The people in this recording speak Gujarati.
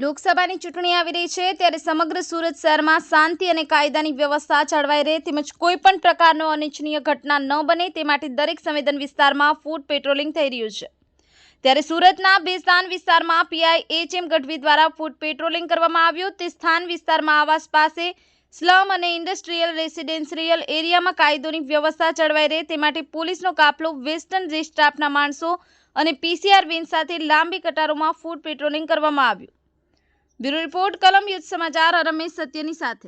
લોકસભાની ચૂંટણી આવી રહી છે ત્યારે સમગ્ર સુરત શહેરમાં શાંતિ અને કાયદાની વ્યવસ્થા જળવાઈ રહે તેમજ કોઈપણ પ્રકારનો અનિચ્છનીય ઘટના ન બને તે માટે દરેક સંવેદન વિસ્તારમાં ફૂટ પેટ્રોલિંગ થઈ રહ્યું છે। ત્યારે સુરતના બેસ્તાન વિસ્તારમાં પીઆઈ એચ.એમ. ગઢવી દ્વારા ફૂટ પેટ્રોલિંગ કરવામાં આવ્યું। તે સ્થાન વિસ્તારમાં આવાસ પાસે સ્લમ અને ઇન્ડસ્ટ્રીયલ રેસિડેન્શિયલ એરિયામાં કાયદોની વ્યવસ્થા જળવાઈ રહે તે માટે પોલીસનો કાફલો વેસ્ટર્ન રેન્જ સ્ટાફના માણસો અને પીસીઆર વેન સાથે લાંબી કતારોમાં ફૂટ પેટ્રોલિંગ કરવામાં આવ્યું। બ્યુરો રિપોર્ટ કલમ યુદ્ધ સમાચાર રમેશ સત્યની સાથે।